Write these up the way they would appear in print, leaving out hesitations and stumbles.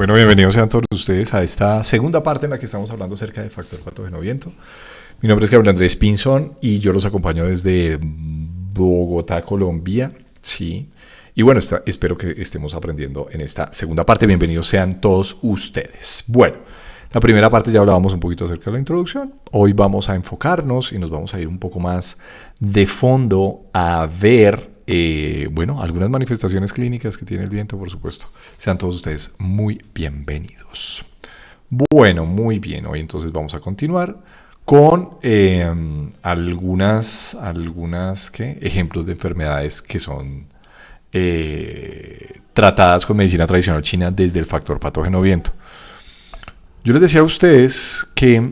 Bueno, bienvenidos sean todos ustedes a esta segunda parte en la que estamos hablando acerca del factor patógeno viento. Mi nombre es Gabriel Andrés Pinzón y yo los acompaño desde Bogotá, Colombia. Sí. Y bueno, espero que estemos aprendiendo en esta segunda parte. Bienvenidos sean todos ustedes. Bueno, la primera parte ya hablábamos un poquito acerca de la introducción. Hoy vamos a enfocarnos y nos vamos a ir un poco más de fondo a ver algunas manifestaciones clínicas que tiene el viento, por supuesto. Sean todos ustedes muy bienvenidos. Bueno, muy bien. Hoy entonces vamos a continuar con algunas ejemplos de enfermedades que son tratadas con medicina tradicional china desde el factor patógeno viento. Yo les decía a ustedes que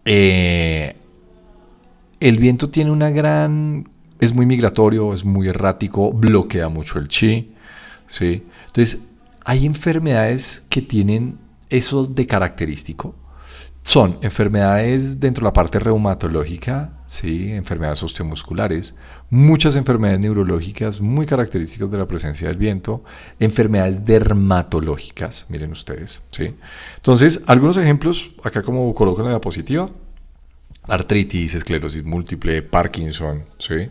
el viento tiene es muy migratorio, es muy errático, bloquea mucho el chi, ¿sí? Entonces, hay enfermedades que tienen eso de característico. Son enfermedades dentro de la parte reumatológica, ¿sí? Enfermedades osteomusculares, muchas enfermedades neurológicas muy características de la presencia del viento, enfermedades dermatológicas, miren ustedes, ¿sí? Entonces, algunos ejemplos, acá como coloco en la diapositiva: artritis, esclerosis múltiple, Parkinson, ¿sí?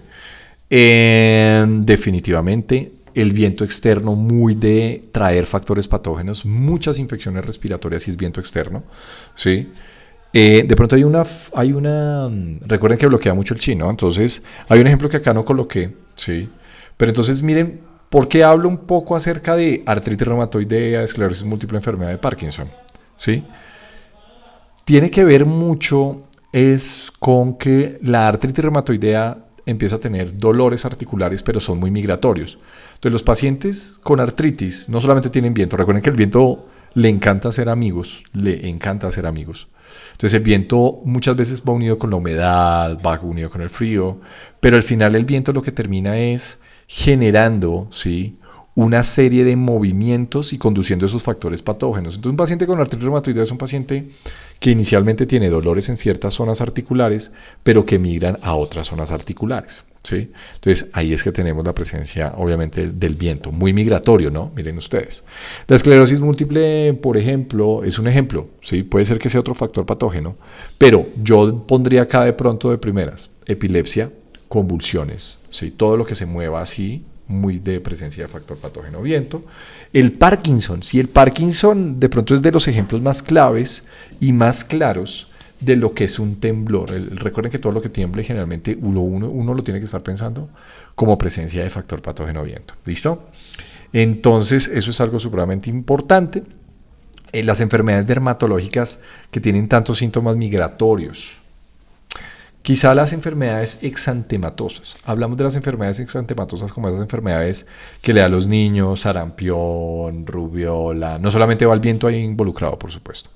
Definitivamente el viento externo, muy de traer factores patógenos, muchas infecciones respiratorias si es viento externo, ¿sí? De pronto recuerden que bloquea mucho el chi, ¿no? Entonces, hay un ejemplo que acá no coloqué, ¿sí? Pero entonces miren, ¿por qué hablo un poco acerca de artritis reumatoidea, esclerosis múltiple, enfermedad de Parkinson? ¿Sí? Tiene que ver mucho con que la artritis reumatoidea empieza a tener dolores articulares, pero son muy migratorios. Entonces, los pacientes con artritis no solamente tienen viento, recuerden que el viento le encanta hacer amigos, Entonces, el viento muchas veces va unido con la humedad, va unido con el frío, pero al final el viento lo que termina es generando, ¿sí?, una serie de movimientos y conduciendo esos factores patógenos. Entonces, un paciente con artritis reumatoidea es un paciente que inicialmente tiene dolores en ciertas zonas articulares, pero que migran a otras zonas articulares, ¿sí? Entonces, ahí es que tenemos la presencia, obviamente, del viento, muy migratorio, ¿no? Miren ustedes. La esclerosis múltiple, por ejemplo, es un ejemplo, ¿sí? Puede ser que sea otro factor patógeno, pero yo pondría acá de pronto de primeras epilepsia, convulsiones, ¿sí? Todo lo que se mueva así, muy de presencia de factor patógeno viento. El Parkinson, sí, el Parkinson de pronto es de los ejemplos más claves y más claros de lo que es un temblor. Recuerden que todo lo que tiemble generalmente uno lo tiene que estar pensando como presencia de factor patógeno viento. ¿Listo? Entonces, eso es algo supremamente importante. Las enfermedades dermatológicas que tienen tantos síntomas migratorios. Quizá las enfermedades exantematosas. Hablamos de las enfermedades exantematosas como esas enfermedades que le da a los niños, sarampión, rubiola. No solamente va el viento ahí involucrado, por supuesto,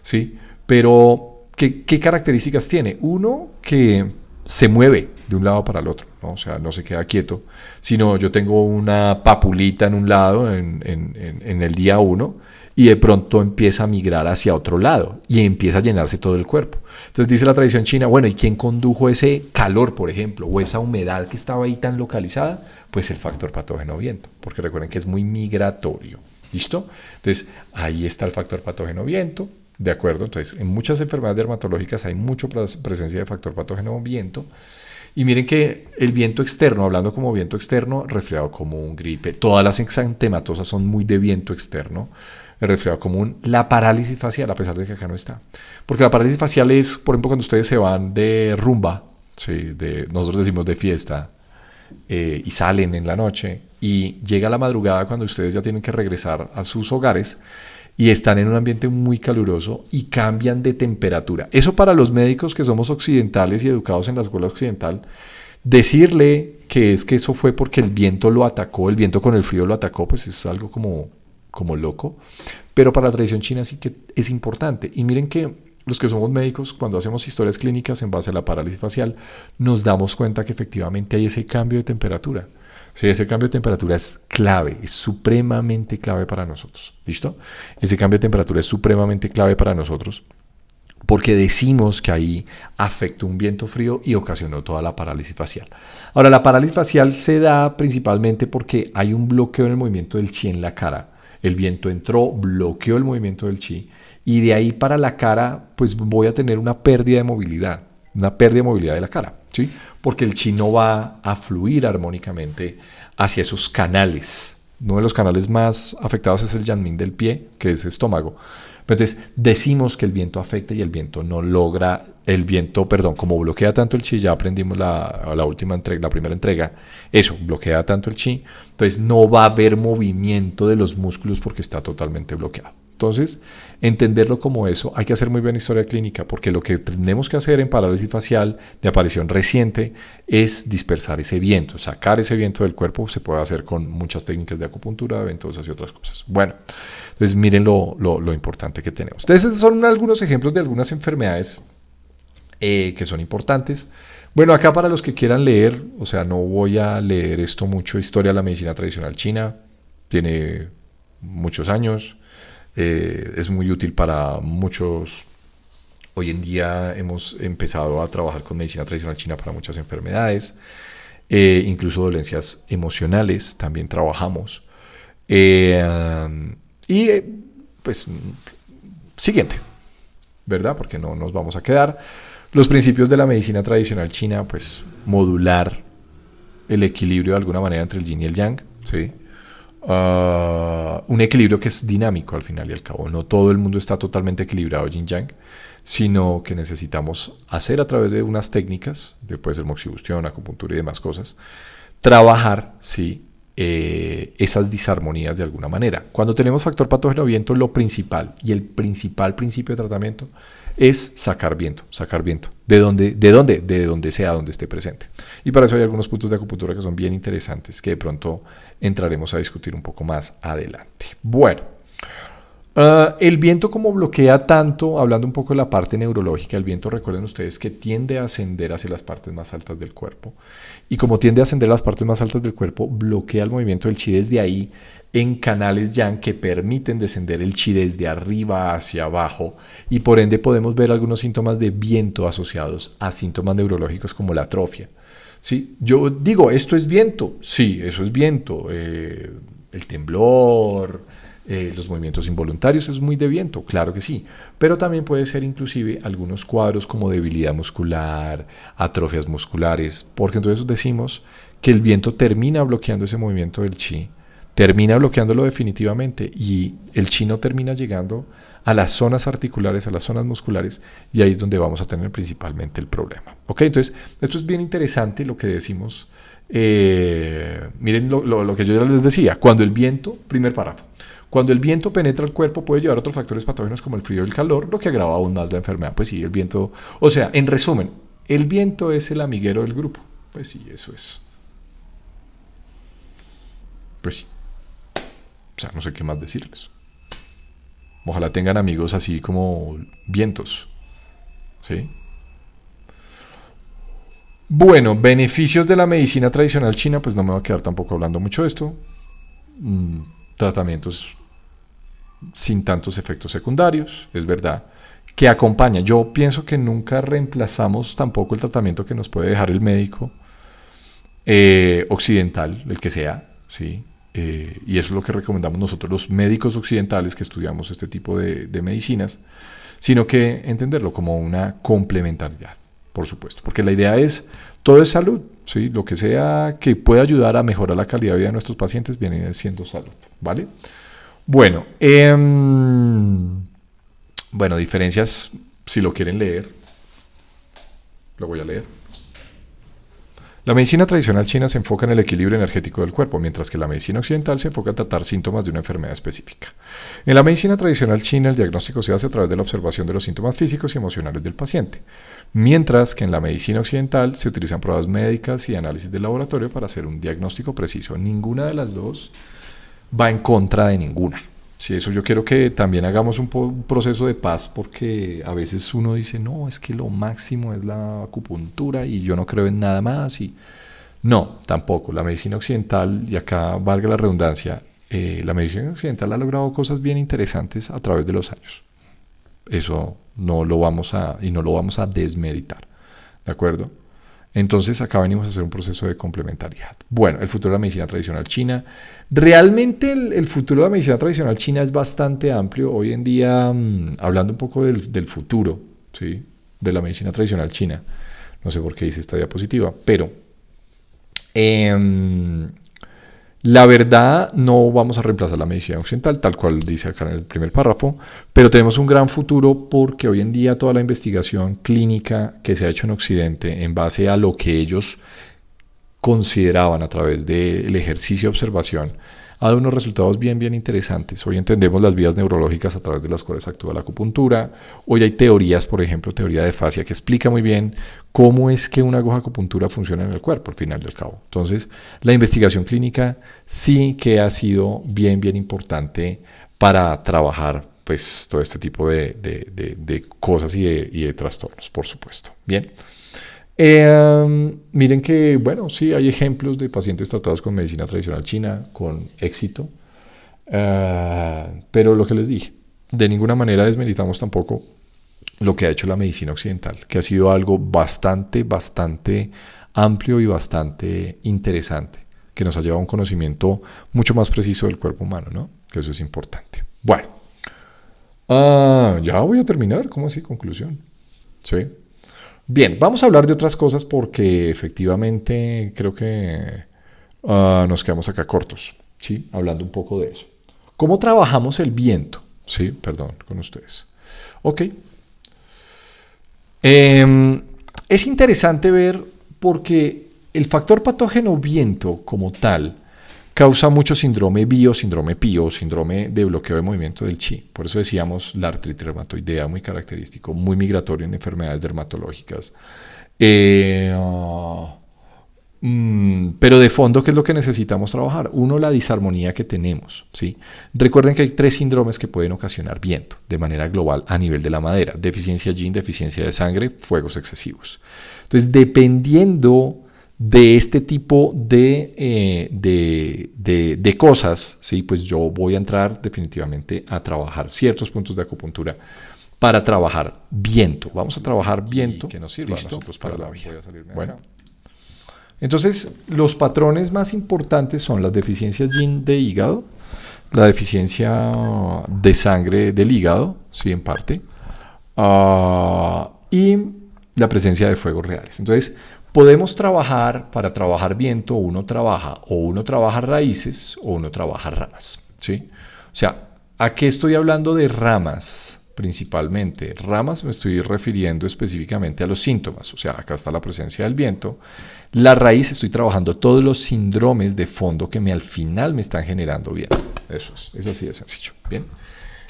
¿sí? Pero, ¿qué características tiene? Uno, que se mueve de un lado para el otro, ¿no? O sea, no se queda quieto, sino yo tengo una papulita en un lado en el día 1 y de pronto empieza a migrar hacia otro lado y empieza a llenarse todo el cuerpo. Entonces dice la tradición china, bueno, ¿y quién condujo ese calor, por ejemplo, o esa humedad que estaba ahí tan localizada? Pues el factor patógeno viento, porque recuerden que es muy migratorio. ¿Listo? Entonces, ahí está el factor patógeno viento. ¿De acuerdo? Entonces, en muchas enfermedades dermatológicas hay mucha presencia de factor patógeno viento. Y miren que el viento externo, hablando como viento externo, resfriado común, gripe, todas las exantematosas son muy de viento externo. El resfriado común, la parálisis facial, a pesar de que acá no está. Porque la parálisis facial es, por ejemplo, cuando ustedes se van de rumba, ¿sí? Nosotros decimos de fiesta, y salen en la noche, y llega la madrugada cuando ustedes ya tienen que regresar a sus hogares, y están en un ambiente muy caluroso y cambian de temperatura. Eso para los médicos que somos occidentales y educados en la escuela occidental, decirle que es que eso fue porque el viento lo atacó, el viento con el frío lo atacó, pues es algo como loco. Pero para la tradición china sí que es importante. Y miren que los que somos médicos, cuando hacemos historias clínicas en base a la parálisis facial, nos damos cuenta que efectivamente hay ese cambio de temperatura. Sí, ese cambio de temperatura es clave, es supremamente clave para nosotros. ¿Listo? Ese cambio de temperatura es supremamente clave para nosotros porque decimos que ahí afectó un viento frío y ocasionó toda la parálisis facial. Ahora, la parálisis facial se da principalmente porque hay un bloqueo en el movimiento del chi en la cara. El viento entró, bloqueó el movimiento del chi y de ahí para la cara pues voy a tener una pérdida de movilidad de la cara, ¿sí? Porque el chi no va a fluir armónicamente hacia esos canales. Uno de los canales más afectados es el yanmin del pie, que es estómago. Entonces decimos que el viento afecta y el viento no logra, como bloquea tanto el chi, ya aprendimos la última entrega, la primera entrega, eso, bloquea tanto el chi, entonces no va a haber movimiento de los músculos porque está totalmente bloqueado. Entonces, entenderlo como eso, hay que hacer muy bien historia clínica, porque lo que tenemos que hacer en parálisis facial de aparición reciente es dispersar ese viento, sacar ese viento del cuerpo. Se puede hacer con muchas técnicas de acupuntura, ventosas y otras cosas. Bueno, entonces miren lo importante que tenemos. Entonces, esos son algunos ejemplos de algunas enfermedades que son importantes. Bueno, acá para los que quieran leer, o sea, no voy a leer esto mucho, historia de la medicina tradicional china, tiene muchos años. Es muy útil para muchos. Hoy en día hemos empezado a trabajar con medicina tradicional china para muchas enfermedades, incluso dolencias emocionales también trabajamos. Pues siguiente, ¿verdad? Porque no nos vamos a quedar. Los principios de la medicina tradicional china, pues modular el equilibrio de alguna manera entre el yin y el yang, ¿sí? Un equilibrio que es dinámico al final y al cabo. No todo el mundo está totalmente equilibrado yin-yang, sino que necesitamos hacer a través de unas técnicas, puede ser moxibustión, acupuntura y demás cosas, trabajar, ¿sí? Esas disarmonías de alguna manera. Cuando tenemos factor patógeno viento, lo principal y el principal principio de tratamiento es sacar viento. ¿De donde sea, donde esté presente. Y para eso hay algunos puntos de acupuntura que son bien interesantes, que de pronto entraremos a discutir un poco más adelante. Bueno, el viento como bloquea tanto, hablando un poco de la parte neurológica, el viento, recuerden ustedes que tiende a ascender hacia las partes más altas del cuerpo. Y como tiende a ascender a las partes más altas del cuerpo, bloquea el movimiento del chi desde ahí en canales yang que permiten descender el chi desde arriba hacia abajo. Y por ende podemos ver algunos síntomas de viento asociados a síntomas neurológicos como la atrofia. ¿Sí? Yo digo, ¿esto es viento? Sí, eso es viento. El temblor, los movimientos involuntarios es muy de viento, claro que sí, pero también puede ser inclusive algunos cuadros como debilidad muscular, atrofias musculares, porque entonces decimos que el viento termina bloqueando ese movimiento del chi, termina bloqueándolo definitivamente y el chi no termina llegando a las zonas articulares, a las zonas musculares, y ahí es donde vamos a tener principalmente el problema. ¿Ok? Entonces, esto es bien interesante lo que decimos. Miren lo que yo ya les decía, cuando el viento, primer párrafo, cuando el viento penetra el cuerpo puede llevar otros factores patógenos como el frío y el calor, lo que agrava aún más la enfermedad. Pues sí, el viento, o sea, en resumen, el viento es el amiguero del grupo. Pues sí, eso es. Pues sí. O sea, no sé qué más decirles. Ojalá tengan amigos así como vientos. ¿Sí? Bueno, beneficios de la medicina tradicional china, pues no me voy a quedar tampoco hablando mucho de esto. Tratamientos sin tantos efectos secundarios, es verdad, que acompaña. Yo pienso que nunca reemplazamos tampoco el tratamiento que nos puede dejar el médico occidental, el que sea, ¿sí? Y eso es lo que recomendamos nosotros los médicos occidentales que estudiamos este tipo de medicinas, sino que entenderlo como una complementariedad, por supuesto, porque la idea es, todo es salud, ¿sí? Lo que sea que pueda ayudar a mejorar la calidad de vida de nuestros pacientes viene siendo salud, ¿vale? Bueno, diferencias, si lo quieren leer, lo voy a leer. La medicina tradicional china se enfoca en el equilibrio energético del cuerpo, mientras que la medicina occidental se enfoca en tratar síntomas de una enfermedad específica. En la medicina tradicional china, el diagnóstico se hace a través de la observación de los síntomas físicos y emocionales del paciente, mientras que en la medicina occidental se utilizan pruebas médicas y análisis de laboratorio para hacer un diagnóstico preciso. Ninguna de las dos va en contra de ninguna. Sí, eso yo quiero que también hagamos un proceso de paz, porque a veces uno dice, no, es que lo máximo es la acupuntura y yo no creo en nada más. Y no, tampoco. La medicina occidental, y acá valga la redundancia, la medicina occidental ha logrado cosas bien interesantes a través de los años. Eso no lo vamos a desmeditar, ¿de acuerdo? Entonces acá venimos a hacer un proceso de complementariedad. Bueno, el futuro de la medicina tradicional china. Realmente el futuro de la medicina tradicional china es bastante amplio. Hoy en día, hablando un poco del futuro, ¿sí? De la medicina tradicional china. No sé por qué hice esta diapositiva, pero la verdad no vamos a reemplazar la medicina occidental, tal cual dice acá en el primer párrafo, pero tenemos un gran futuro porque hoy en día toda la investigación clínica que se ha hecho en Occidente en base a lo que ellos consideraban a través del ejercicio de observación ha dado unos resultados bien, bien interesantes. Hoy entendemos las vías neurológicas a través de las cuales actúa la acupuntura. Hoy hay teorías, por ejemplo, teoría de fascia, que explica muy bien cómo es que una aguja de acupuntura funciona en el cuerpo, al final del cabo. Entonces, la investigación clínica sí que ha sido bien, bien importante para trabajar pues, todo este tipo de cosas y de trastornos, por supuesto. Bien. Miren que, bueno, sí, hay ejemplos de pacientes tratados con medicina tradicional china con éxito, pero lo que les dije, de ninguna manera desmeritamos tampoco lo que ha hecho la medicina occidental, que ha sido algo bastante, bastante amplio y bastante interesante, que nos ha llevado a un conocimiento mucho más preciso del cuerpo humano, ¿no? Que eso es importante. Bueno, ya voy a terminar, ¿cómo así? Conclusión. Sí. Bien, vamos a hablar de otras cosas porque efectivamente creo que nos quedamos acá cortos, ¿sí? Hablando un poco de eso. ¿Cómo trabajamos el viento? Sí, perdón, con ustedes. Ok. Es interesante ver porque el factor patógeno viento como tal causa mucho síndrome bio, síndrome pío, síndrome de bloqueo de movimiento del chi. Por eso decíamos la artritis reumatoidea, muy característico, muy migratorio en enfermedades dermatológicas. Pero de fondo, ¿qué es lo que necesitamos trabajar? Uno, la disarmonía que tenemos, ¿sí? Recuerden que hay 3 síndromes que pueden ocasionar viento de manera global a nivel de la madera. Deficiencia yin, deficiencia de sangre, fuegos excesivos. Entonces, dependiendo de este tipo de cosas, ¿sí? Pues yo voy a entrar definitivamente a trabajar ciertos puntos de acupuntura para trabajar viento. Vamos a trabajar viento que nos sirva a nosotros para la vida. Bueno, entonces los patrones más importantes son las deficiencias yin de hígado, la deficiencia de sangre del hígado, sí, en parte, y la presencia de fuegos reales. Entonces, podemos trabajar, para trabajar viento, uno trabaja raíces o uno trabaja ramas, ¿sí? O sea, ¿a qué estoy hablando de ramas principalmente? Ramas me estoy refiriendo específicamente a los síntomas, o sea, acá está la presencia del viento. La raíz estoy trabajando todos los síndromes de fondo que al final me están generando viento. Eso es así de sencillo, ¿bien?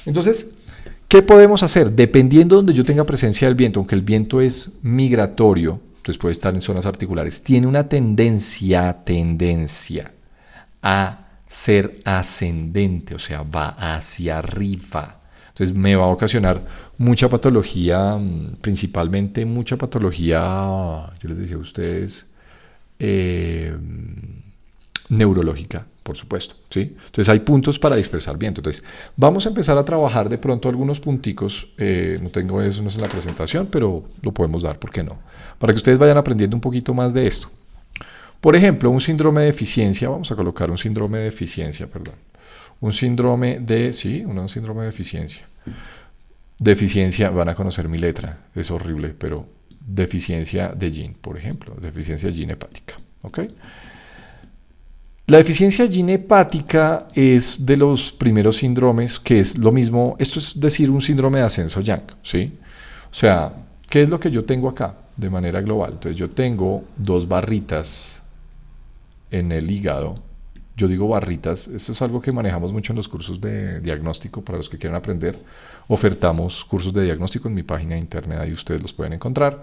Entonces, ¿qué podemos hacer? Dependiendo de donde yo tenga presencia del viento, aunque el viento es migratorio, entonces puede estar en zonas articulares, tiene una tendencia a ser ascendente, o sea, va hacia arriba. Entonces me va a ocasionar mucha patología, principalmente mucha patología, yo les decía a ustedes, neurológica, por supuesto, ¿sí? Entonces hay puntos para dispersar viento. Entonces vamos a empezar a trabajar de pronto algunos punticos, no tengo eso no es en la presentación, pero lo podemos dar, ¿por qué no? Para que ustedes vayan aprendiendo un poquito más de esto. Por ejemplo, un síndrome de deficiencia, vamos a colocar un síndrome de deficiencia, perdón. Un síndrome de, sí, un síndrome de deficiencia. Deficiencia, van a conocer mi letra, es horrible, pero deficiencia de yin, por ejemplo, deficiencia de yin hepática, ¿ok? La deficiencia yin hepática es de los primeros síndromes que es lo mismo, esto es decir, un síndrome de ascenso yang, ¿sí? O sea, ¿qué es lo que yo tengo acá de manera global? Entonces yo tengo 2 barritas en el hígado. Yo digo barritas, esto es algo que manejamos mucho en los cursos de diagnóstico para los que quieran aprender. Ofertamos cursos de diagnóstico en mi página de internet, ahí ustedes los pueden encontrar.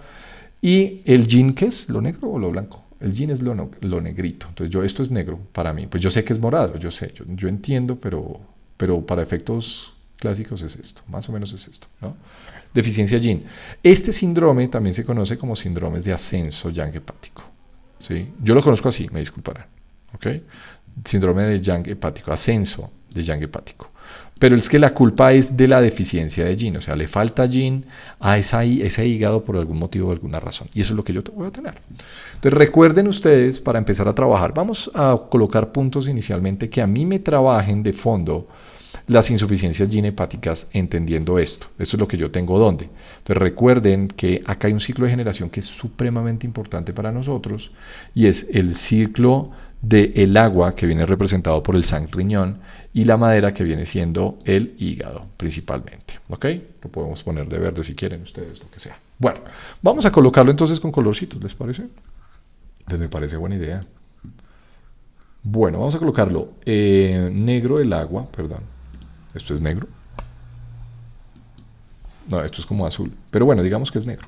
Y el yin, ¿qué es? ¿Lo negro o lo blanco? El yin es lo negrito. Entonces esto es negro para mí. Pues yo sé que es morado, yo entiendo, pero para efectos clásicos es esto, más o menos es esto, ¿no? Deficiencia yin. Este síndrome también se conoce como síndromes de ascenso yang hepático, ¿sí? Yo lo conozco así, me disculparán, ¿ok? Síndrome de yang hepático, ascenso de yang hepático. Pero es que la culpa es de la deficiencia de yin, o sea, le falta yin a ese hígado por algún motivo o alguna razón. Y eso es lo que yo voy a tener. Entonces recuerden ustedes, para empezar a trabajar, vamos a colocar puntos inicialmente que a mí me trabajen de fondo las insuficiencias yin hepáticas entendiendo esto. Eso es lo que yo tengo donde. Entonces recuerden que acá hay un ciclo de generación que es supremamente importante para nosotros y es el ciclo del agua que viene representado por el sang riñón y la madera que viene siendo el hígado principalmente. ¿Ok? Lo podemos poner de verde si quieren ustedes, lo que sea. Bueno, vamos a colocarlo entonces con colorcitos, ¿les parece? Pues me parece buena idea. Bueno, vamos a colocarlo negro el agua, perdón. Esto es negro. No, esto es como azul. Pero bueno, digamos que es negro.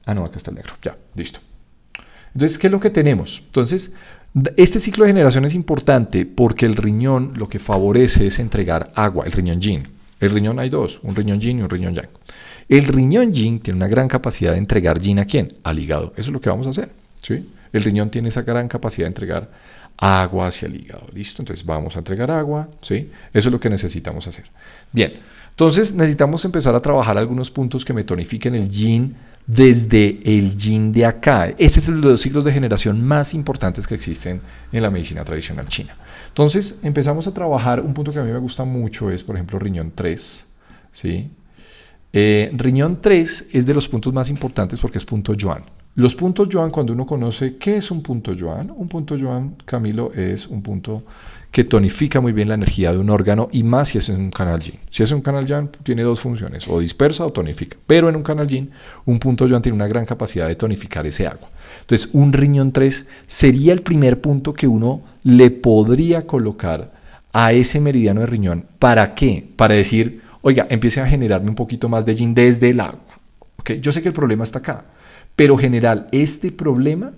Ah, no, acá está el negro. Ya, listo. Entonces, ¿qué es lo que tenemos? Entonces, este ciclo de generación es importante porque el riñón lo que favorece es entregar agua, el riñón yin. El riñón hay dos, un riñón yin y un riñón yang. El riñón yin tiene una gran capacidad de entregar yin ¿a quién? Al hígado. Eso es lo que vamos a hacer, ¿sí? El riñón tiene esa gran capacidad de entregar agua hacia el hígado, ¿listo? Entonces vamos a entregar agua, ¿sí? Eso es lo que necesitamos hacer. Bien, entonces necesitamos empezar a trabajar algunos puntos que me tonifiquen el yin desde el yin de acá. Este es uno de los ciclos de generación más importantes que existen en la medicina tradicional china. Entonces empezamos a trabajar, un punto que a mí me gusta mucho es, por ejemplo, riñón 3, ¿sí? Riñón 3 es de los puntos más importantes porque es punto yuan. Los puntos yuan, cuando uno conoce qué es un punto yuan, Camilo, es un punto que tonifica muy bien la energía de un órgano y más si es en un canal yin. Si es un canal yang, tiene dos funciones, o dispersa o tonifica. Pero en un canal yin, un punto yuan tiene una gran capacidad de tonificar ese agua. Entonces, un riñón 3 sería el primer punto que uno le podría colocar a ese meridiano de riñón. ¿Para qué? Para decir, oiga, empiece a generarme un poquito más de yin desde el agua. ¿Okay? Yo sé que el problema está acá. Pero general, este problema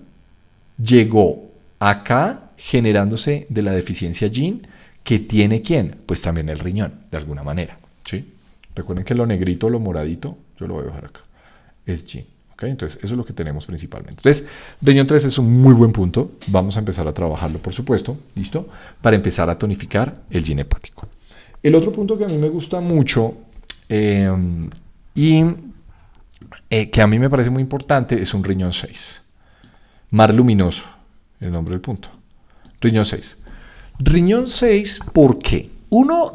llegó acá generándose de la deficiencia yin que tiene ¿quién? Pues también el riñón, de alguna manera, ¿sí? Recuerden que lo negrito, lo moradito, yo lo voy a dejar acá, es yin, ¿ok? Entonces, eso es lo que tenemos principalmente. Entonces, riñón 3 es un muy buen punto, vamos a empezar a trabajarlo, por supuesto, ¿listo? Para empezar a tonificar el yin hepático. El otro punto que a mí me gusta mucho que a mí me parece muy importante es un riñón 6. Mar luminoso, el nombre del punto. Riñón 6. Riñón 6, ¿por qué?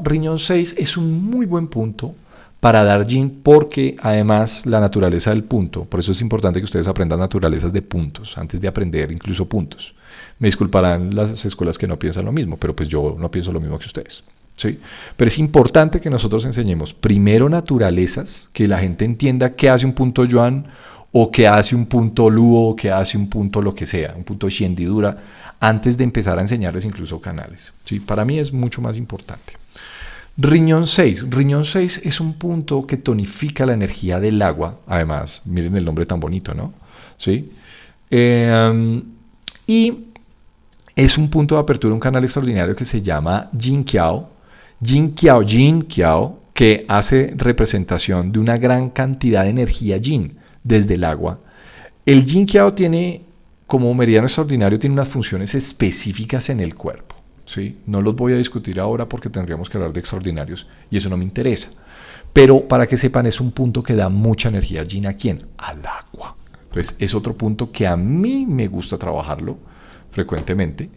Riñón 6 es un muy buen punto para dar yin porque además la naturaleza del punto, por eso es importante que ustedes aprendan naturalezas de puntos antes de aprender incluso puntos. Me disculparán las escuelas que no piensan lo mismo, pero pues yo no pienso lo mismo que ustedes. ¿Sí? Pero es importante que nosotros enseñemos primero naturalezas, que la gente entienda qué hace un punto yuan o qué hace un punto luo o qué hace un punto lo que sea, un punto hendidura, antes de empezar a enseñarles incluso canales. ¿Sí? Para mí es mucho más importante. Riñón 6. Riñón 6 es un punto que tonifica la energía del agua. Además, miren el nombre tan bonito, ¿no? ¿Sí? Y es un punto de apertura, un canal extraordinario que se llama Yin Qiao. Yin Qiao, que hace representación de una gran cantidad de energía yin desde el agua. El Yin Qiao tiene, como meridiano extraordinario, tiene unas funciones específicas en el cuerpo. ¿Sí? No los voy a discutir ahora porque tendríamos que hablar de extraordinarios y eso no me interesa. Pero para que sepan, es un punto que da mucha energía yin ¿a quién? Al agua. Entonces, es otro punto que a mí me gusta trabajarlo frecuentemente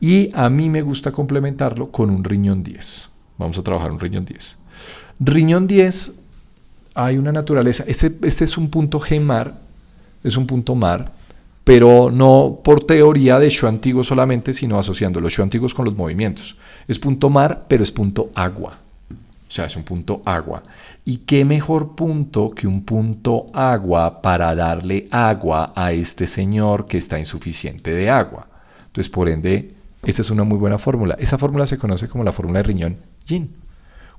y a mí me gusta complementarlo con un riñón 10. Vamos a trabajar un riñón 10. Riñón 10, hay una naturaleza. Este es un punto G-mar, es un punto mar, pero no por teoría de Shu antiguo solamente, sino asociando los Shu antiguos con los movimientos. Es punto mar, pero es punto agua. O sea, es un punto agua. ¿Y qué mejor punto que un punto agua para darle agua a este señor que está insuficiente de agua? Entonces, por ende, esa es una muy buena fórmula. Esa fórmula se conoce como la fórmula de riñón yin.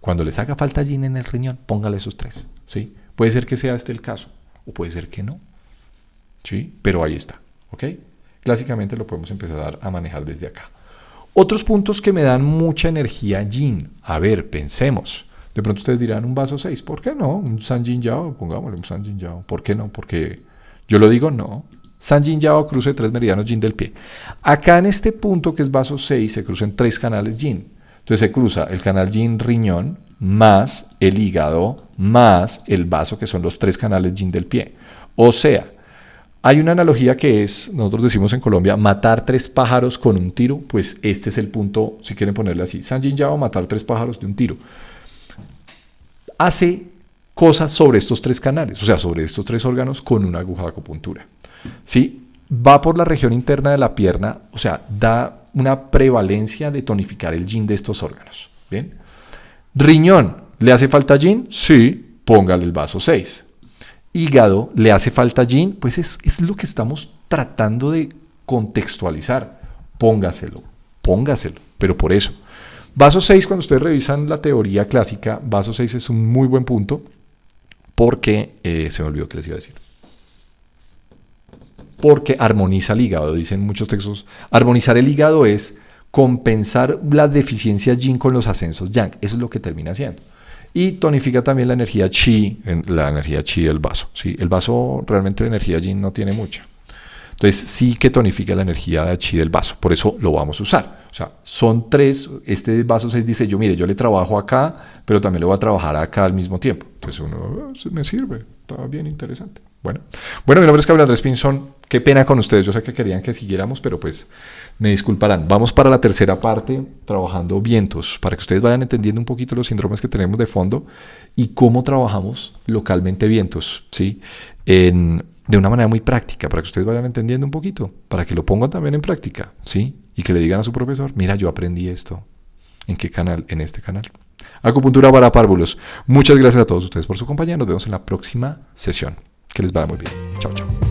Cuando les haga falta yin en el riñón, póngale esos 3. ¿Sí? Puede ser que sea este el caso, o puede ser que no. ¿Sí? Pero ahí está. ¿Ok? Clásicamente lo podemos empezar a manejar desde acá. Otros puntos que me dan mucha energía yin. A ver, pensemos. De pronto ustedes dirán un vaso 6. ¿Por qué no? Un San Yin Yao, pongámosle un San Yin Yao. ¿Por qué no? Porque yo lo digo, no. San Yin Yao, cruce 3 meridianos yin del pie. Acá en este punto que es vaso 6 se cruzan 3 canales yin. Entonces se cruza el canal yin-riñón más el hígado más el vaso, que son los 3 canales yin del pie. O sea, hay una analogía que es, nosotros decimos en Colombia, matar 3 pájaros con un tiro. Pues este es el punto, si quieren ponerle así, Sanjin Yao, matar 3 pájaros de un tiro. Hace cosas sobre estos 3 canales, o sea, sobre estos 3 órganos con una aguja de acupuntura. ¿Sí? Va por la región interna de la pierna, o sea, da una prevalencia de tonificar el yin de estos órganos. ¿Bien? Riñón, ¿le hace falta yin? Sí, póngale el vaso 6. Hígado, ¿le hace falta yin? Pues es lo que estamos tratando de contextualizar. Póngaselo, pero por eso. Vaso 6, cuando ustedes revisan la teoría clásica, vaso 6 es un muy buen punto porque, se me olvidó que les iba a decir, porque armoniza el hígado, dicen muchos textos. Armonizar el hígado es compensar la deficiencia yin con los ascensos yang, eso es lo que termina haciendo. Y tonifica también la energía chi del vaso. ¿Sí? El vaso, realmente la energía yin no tiene mucha. Entonces sí que tonifica la energía de chi del vaso, por eso lo vamos a usar. O sea, son 3, este vaso 6 dice, mire, yo le trabajo acá, pero también le voy a trabajar acá al mismo tiempo. Entonces uno, me sirve, está bien interesante. Bueno, mi nombre es Gabriel Andrés Pinzón, qué pena con ustedes, yo sé que querían que siguiéramos, pero pues me disculparán. Vamos para la tercera parte, trabajando vientos, para que ustedes vayan entendiendo un poquito los síndromes que tenemos de fondo y cómo trabajamos localmente vientos, ¿sí? De una manera muy práctica, para que ustedes vayan entendiendo un poquito, para que lo pongan también en práctica, ¿sí? Y que le digan a su profesor, mira, yo aprendí esto. ¿En qué canal? En este canal. Acupuntura para párvulos. Muchas gracias a todos ustedes por su compañía. Nos vemos en la próxima sesión. Que les vaya muy bien. Chao, chao.